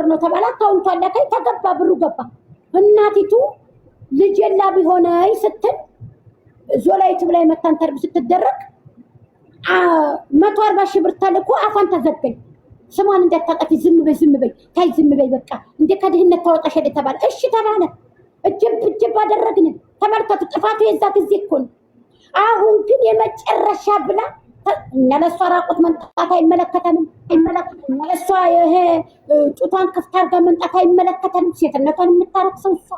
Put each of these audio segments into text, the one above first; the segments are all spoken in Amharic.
ብር ነው ተባለ። አካውንቷ ላይ ተገባ፣ ብሩ ገባ። እናቲቱ ልጅ የላ ቢሆነይ ስትል ዞላይቱ ላይ መታንተር ስትደረግ 140 ሺህ ብር ተልኮ አፋን ተዘገኝ። ስሟን እንዳታጠፊ ዝም በይ ታይ ዝም በይ በቃ እንደ ከድህነት ታወጣሽ ተባለ። እሺ ተባለ። እጅብ አደረግን። ተመልከቱ፣ ጥፋቱ የዛ ጊዜ እኮ ነው። አሁን ግን የመጨረሻ ብላ እኛ ለሷ ራቁት መንጣት አይመለከተንም። ለሷ ይሄ ጡቷን ክፍት አድርጋ መንጣት አይመለከተንም። ሴትነቷን የምታረክሰው እሷ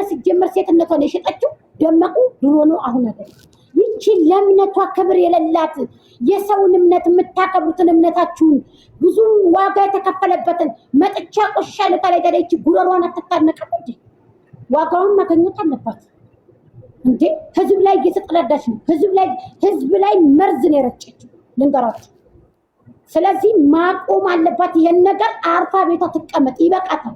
ሲጀመር ሴትነቷን የሸጠችው ደመቁ ድሮ ነው፣ አሁን አይደለም። ይቺ ለእምነቷ ክብር የሌላት የሰውን እምነት የምታከብሩትን እምነታችሁን ብዙ ዋጋ የተከፈለበትን መጥቻ ቆሻሻ ለታላይ ታዲያ ጉረሯን አትታነቀም እንዴ? ዋጋውን ማግኘት አለባት እንዴ? ህዝብ ላይ እየተጠላዳች ነው። ህዝብ ላይ መርዝ ነው የረጨችው ልንገራችሁ። ስለዚህ ማቆም አለባት ይሄን ነገር። አርፋ ቤቷ ትቀመጥ፣ ይበቃታል።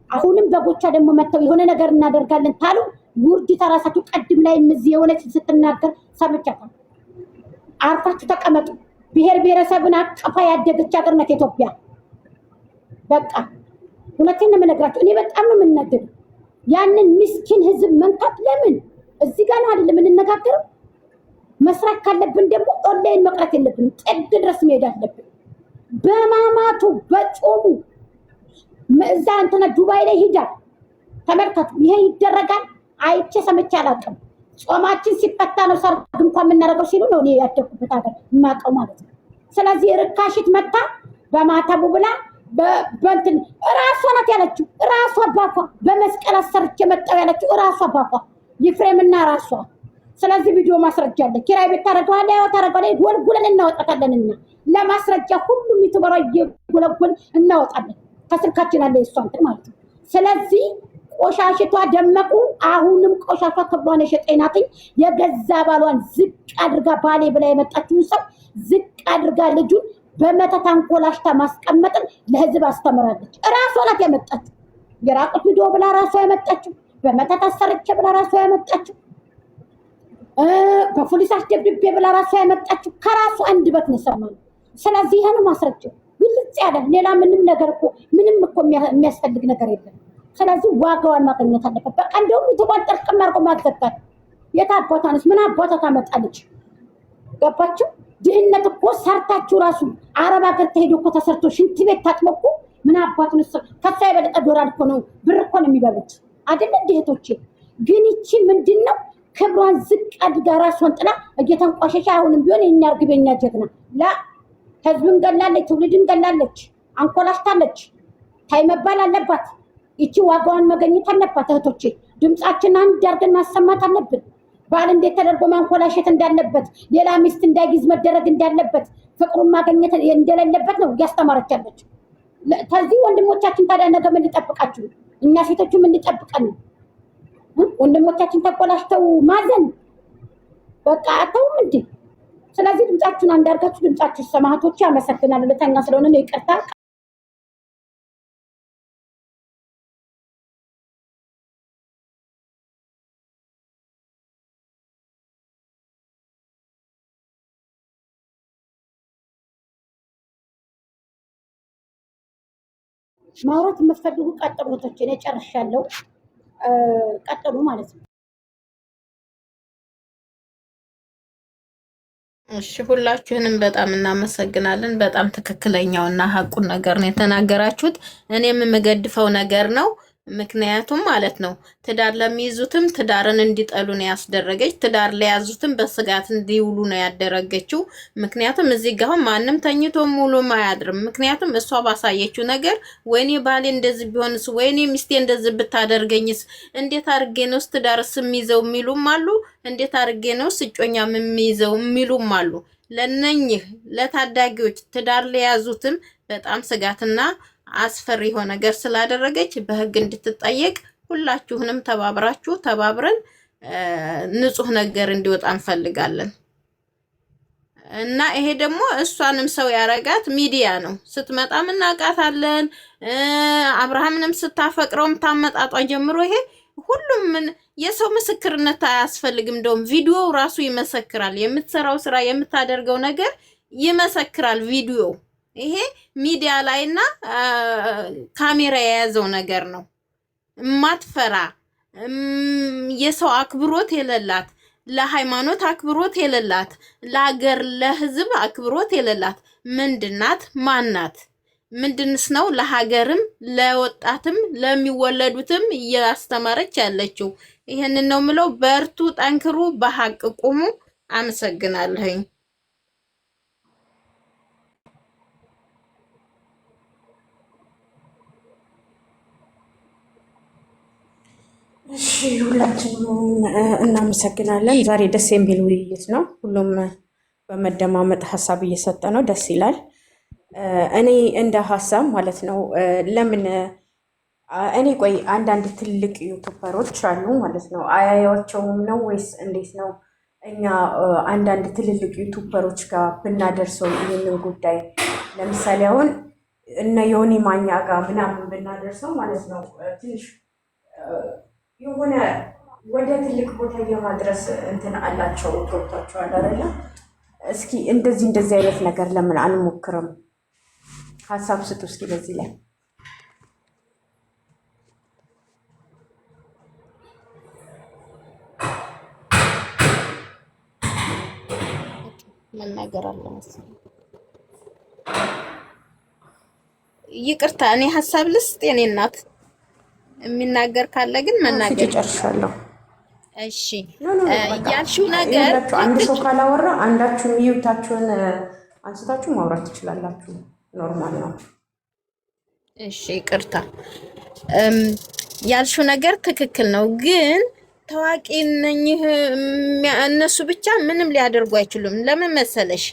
አሁንም በጎቿ ደግሞ መተው የሆነ ነገር እናደርጋለን ታሉ ውርድ ተራሳችሁ። ቀድም ላይ እዚህ የሆነች ስትናገር ሰምቻለሁ። አርፋችሁ ተቀመጡ። ብሔር ብሔረሰብን አቀፋ ያደገች ሀገር ናት ኢትዮጵያ። በቃ እውነቴን ነው የምነግራችሁ። እኔ በጣም ነው የምናደደው። ያንን ምስኪን ህዝብ መንካት ለምን እዚህ ጋር ነው አይደለም የምንነጋገረው? መስራት ካለብን ደግሞ ኦንላይን መቅረት የለብንም። ጥግ ድረስ መሄድ አለብን። በማማቱ በጾሙ እዛ እንትና ዱባይ ላይ ሂዳ ተመልከቱ። ይሄ ይደረጋል አይቼ ሰምቼ አላውቅም። ጾማችን ሲፈታ ነው ሰርግ እንኳን የምናደርገው ሲሉ ነው እኔ ያደኩበት ሀገር የማውቀው ማለት ነው። ስለዚህ ርካሽት መታ በማተቡ ብላ በእንትን እራሷ ናት ያለችው። እራሷ አባቷ በመስቀል አሰርቼ መጣሁ ያለችው እራሷ አባቷ ይፍሬምና ራሷ። ስለዚህ ቪዲዮ ማስረጃ አለ። ኪራይ ቤት ታረጋለህ ጎልጉለን እናወጣታለንና ለማስረጃ ሁሉም ዩቲዩበር ጎልጉል እናወጣለን። ከስልካችን አለ እሷ እንትን ማለት ነው። ስለዚህ ቆሻሽቷ ደመቁ አሁንም ቆሻሿ ክብሯን የሸጠናትኝ የገዛ ባሏን ዝቅ አድርጋ ባሌ ብላ የመጣችውን ሰው ዝቅ አድርጋ ልጁን በመተት አንኮላሽታ ማስቀመጥን ለህዝብ አስተምራለች። እራሷ ናት ያመጣችው። የራቁት ቪዲዮ ብላ ራሷ ያመጣችው። በመተት አሰርቼ ብላ ራሷ ያመጣችው። በፖሊስ አስደብድቤ ብላ ራሷ ያመጣችው። ከራሷ አንደበት ነው ሰማን። ስለዚህ ይሄን ማስረጃው ግልጽ ያለ ሌላ ምንም ነገር እኮ ምንም እኮ የሚያስፈልግ ነገር የለም። ስለዚህ ዋጋዋን ማግኘት አለበት። በቃ እንደውም የተቋጠር ቀመርቆ ማዘጋት የታባታንስ ምን አባታ ታመጣለች? ገባችሁ? ድህነት እኮ ሰርታችሁ ራሱ አረብ ሀገር ተሄዶ እኮ ተሰርቶ ሽንት ቤት ታጥቦ እኮ ምን አባቱን ከሳ የበለጠ ዶላር እኮ ነው ብር እኮ ነው የሚበሉት አይደል? እህቶቼ ግን ይቺ ምንድነው ክብሯን ዝቅ አድርጋ ራሷን ጥላ እየተንቋሸሻ አሁንም ቢሆን የኛ እርግበኛ ጀግና ላ ህዝብን ገላለች፣ ትውልድን ገላለች፣ አንኮላሽታለች። ታይ መባል አለባት። ይቺ ዋጋዋን ማግኘት አለባት። እህቶቼ ድምጻችን አንድ አድርገን ማሰማት አለብን። ባል እንዴት ተደርጎ ማንኮላሸት እንዳለበት፣ ሌላ ሚስት እንዳይጊዝ መደረግ እንዳለበት፣ ፍቅሩን ማግኘት እንደሌለበት ነው እያስተማረች ያለች። ከዚህ ወንድሞቻችን ታዲያ ነገ ምን ሊጠብቃችሁ? እኛ ሴቶቹ ምን ሊጠብቀን? ወንድሞቻችን ተቆላሽተው ማዘን በቃ አተውም እንዴ? ስለዚህ ድምጻችሁን አንድ አድርጋችሁ ድምጻችሁ ሰማህቶች። አመሰግናለሁ። ለተኛ ስለሆነ ነው ይቅርታ። ማውራት የምትፈልጉ ቀጥሉ እህቶቼ። እኔ ጨርሻለሁ። ቀጥሉ ማለት ነው። እሺ ሁላችሁንም በጣም እናመሰግናለን። በጣም ትክክለኛውና ሀቁን ነገር ነው የተናገራችሁት። እኔም የምገድፈው ነገር ነው። ምክንያቱም ማለት ነው ትዳር ለሚይዙትም ትዳርን እንዲጠሉ ነው ያስደረገች። ትዳር ለያዙትም በስጋት እንዲውሉ ነው ያደረገችው። ምክንያቱም እዚህ ጋር ማንም ተኝቶ ሙሉ ማያድርም። ምክንያቱም እሷ ባሳየችው ነገር ወይኔ ባሌ እንደዚህ ቢሆንስ፣ ወይኔ ሚስቴ እንደዚህ ብታደርገኝስ፣ እንዴት አድርጌ ነው ትዳርስ የሚይዘው የሚሉም አሉ። እንዴት አድርጌ ነው እጮኛ የሚይዘው የሚሉም አሉ። ለነኝህ ለታዳጊዎች ትዳር ለያዙትም በጣም ስጋትና አስፈሪ የሆነ ነገር ስላደረገች በህግ እንድትጠየቅ ሁላችሁንም ተባብረን ንጹህ ነገር እንዲወጣ እንፈልጋለን። እና ይሄ ደግሞ እሷንም ሰው ያረጋት ሚዲያ ነው። ስትመጣም እናውቃታለን። አብርሃምንም ስታፈቅረውም ታመጣጧ ጀምሮ ይሄ ሁሉም የሰው ምስክርነት አያስፈልግም። እንደውም ቪዲዮው ራሱ ይመሰክራል። የምትሰራው ስራ የምታደርገው ነገር ይመሰክራል ቪዲዮ። ይሄ ሚዲያ ላይና ካሜራ የያዘው ነገር ነው። ማትፈራ የሰው አክብሮት የሌላት ለሃይማኖት አክብሮት የሌላት ለሀገር ለህዝብ አክብሮት የሌላት ምንድናት? ማናት? ምንድንስ ነው ለሀገርም ለወጣትም ለሚወለዱትም እያስተማረች ያለችው? ይሄንን ነው ምለው። በርቱ፣ ጠንክሩ፣ በሐቅ ቁሙ። አመሰግናለሁኝ። እሺ ሁላችንም እናመሰግናለን። ዛሬ ደስ የሚል ውይይት ነው። ሁሉም በመደማመጥ ሀሳብ እየሰጠ ነው። ደስ ይላል። እኔ እንደ ሀሳብ ማለት ነው ለምን እኔ ቆይ አንዳንድ ትልቅ ዩቱበሮች አሉ ማለት ነው አያያቸውም ነው ወይስ እንዴት ነው? እኛ አንዳንድ ትልልቅ ዩቱበሮች ጋር ብናደርሰው ይህንን ጉዳይ ለምሳሌ አሁን እነ ዮኒ ማኛ ጋር ምናምን ብናደርሰው ማለት ነው ትንሽ የሆነ ወደ ትልቅ ቦታ የማድረስ እንትን አላቸው። ገብቷቸዋል አይደለ? እስኪ እንደዚህ አይነት ነገር ለምን አንሞክርም? ሀሳብ ስጡ እስኪ በዚህ ላይ። መናገር አለ መሰለኝ። ይቅርታ እኔ ሀሳብ ልስጥ። የኔ እናት የሚናገር ካለ ግን መናገር ጨርሻለሁ። እሺ ያልሽው ነገር አንድ ሰው ካላወራ አንዳችሁ ሚዩታችሁን አንስታችሁ ማውራት ትችላላችሁ። ኖርማል ነው። እሺ ይቅርታ ያልሽው ነገር ትክክል ነው። ግን ታዋቂ ነኝህ እነሱ ብቻ ምንም ሊያደርጉ አይችሉም። ለምን መሰለሽ?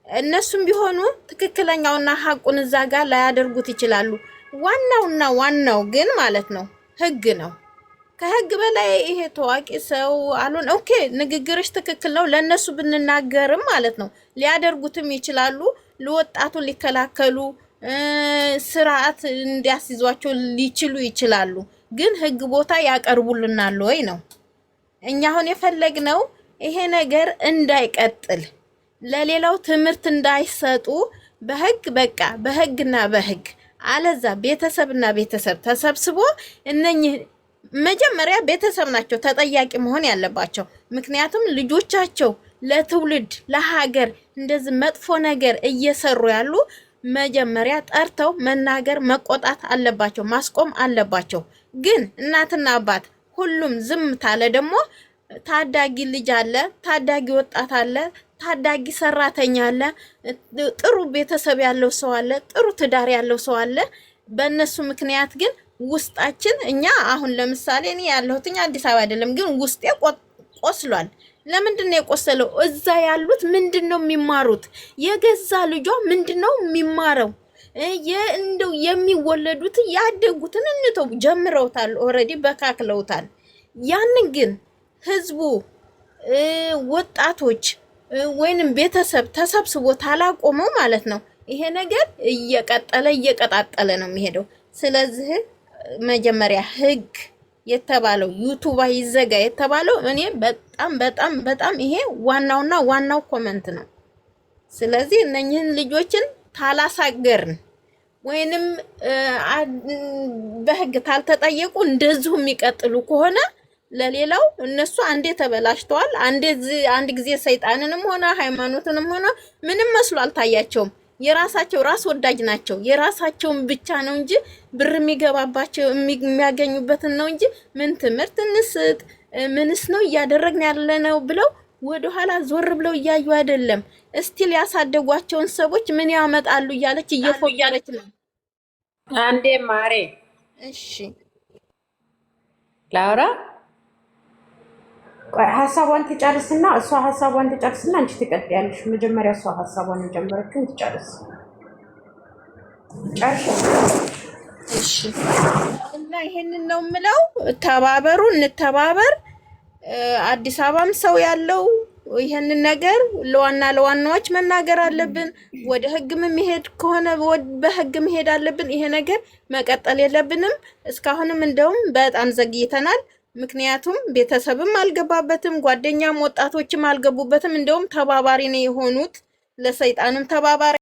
እነሱም ቢሆኑ ትክክለኛውና ሐቁን እዛ ጋር ላያደርጉት ይችላሉ። ዋናው ግን ማለት ነው ህግ ነው። ከህግ በላይ ይሄ ታዋቂ ሰው አሉን። ኦኬ ንግግርሽ ትክክል ነው። ለነሱ ብንናገርም ማለት ነው ሊያደርጉትም ይችላሉ። ለወጣቱ ሊከላከሉ ስርዓት እንዲያስይዟቸው ሊችሉ ይችላሉ። ግን ህግ ቦታ ያቀርቡልናል ወይ ነው። እኛ አሁን የፈለግነው ይሄ ነገር እንዳይቀጥል ለሌላው ትምህርት እንዳይሰጡ በህግ በቃ በህግና በህግ አለዛ ቤተሰብና ቤተሰብ ተሰብስቦ እነኚህ መጀመሪያ ቤተሰብ ናቸው ተጠያቂ መሆን ያለባቸው። ምክንያቱም ልጆቻቸው ለትውልድ ለሀገር እንደዚህ መጥፎ ነገር እየሰሩ ያሉ መጀመሪያ ጠርተው መናገር መቆጣት አለባቸው፣ ማስቆም አለባቸው። ግን እናትና አባት ሁሉም ዝም ታለ ደግሞ ታዳጊ ልጅ አለ፣ ታዳጊ ወጣት አለ፣ ታዳጊ ሰራተኛ አለ፣ ጥሩ ቤተሰብ ያለው ሰው አለ፣ ጥሩ ትዳር ያለው ሰው አለ። በእነሱ ምክንያት ግን ውስጣችን እኛ አሁን ለምሳሌ እኔ ያለሁት አዲስ አበባ አይደለም፣ ግን ውስጤ ቆስሏል። ለምንድን ነው የቆሰለው? እዛ ያሉት ምንድነው የሚማሩት? የገዛ ልጇ ምንድነው የሚማረው? እንደው የሚወለዱት ያደጉትን እንተው ጀምረውታል፣ ኦሬዲ በካክለውታል። ያንን ግን ህዝቡ ወጣቶች ወይንም ቤተሰብ ተሰብስቦ ታላቆመው ማለት ነው ይሄ ነገር እየቀጣጠለ ነው የሚሄደው። ስለዚህ መጀመሪያ ህግ የተባለው ዩቱብ ይዘጋ የተባለው እኔ በጣም ይሄ ዋናው ኮመንት ነው። ስለዚህ እነኝህን ልጆችን ታላሳገርን ወይንም በህግ ታልተጠየቁ እንደዚሁ የሚቀጥሉ ከሆነ ለሌላው እነሱ አንዴ ተበላሽተዋል። አንድ ጊዜ ሰይጣንንም ሆነ ሃይማኖትንም ሆነ ምንም መስሎ አልታያቸውም። የራሳቸው ራስ ወዳጅ ናቸው። የራሳቸውን ብቻ ነው እንጂ ብር የሚገባባቸው የሚያገኙበትን ነው እንጂ ምን ትምህርት እንስጥ ምንስ ነው እያደረግን ያለ ነው ብለው ወደ ኋላ ዞር ብለው እያዩ አይደለም። እስቲል ያሳደጓቸውን ሰዎች ምን ያመጣሉ እያለች እየፎያለች ነው። አንዴ ማሬ እሺ ላውራ ሀሳቧን ትጨርስና አንቺ ትቀጥያለሽ። መጀመሪያ እሷ ሀሳቧን የጀመረችውን ትጨርስ። እሺ እና ይሄንን ነው የምለው። ተባበሩ፣ እንተባበር። አዲስ አበባም ሰው ያለው ይሄንን ነገር ለዋናዎች መናገር አለብን። ወደ ህግም መሄድ ከሆነ በህግ መሄድ አለብን። ይሄ ነገር መቀጠል የለብንም። እስካሁንም እንደውም በጣም ዘግይተናል። ምክንያቱም ቤተሰብም አልገባበትም፣ ጓደኛም ወጣቶችም አልገቡበትም። እንደውም ተባባሪ ነው የሆኑት፣ ለሰይጣንም ተባባሪ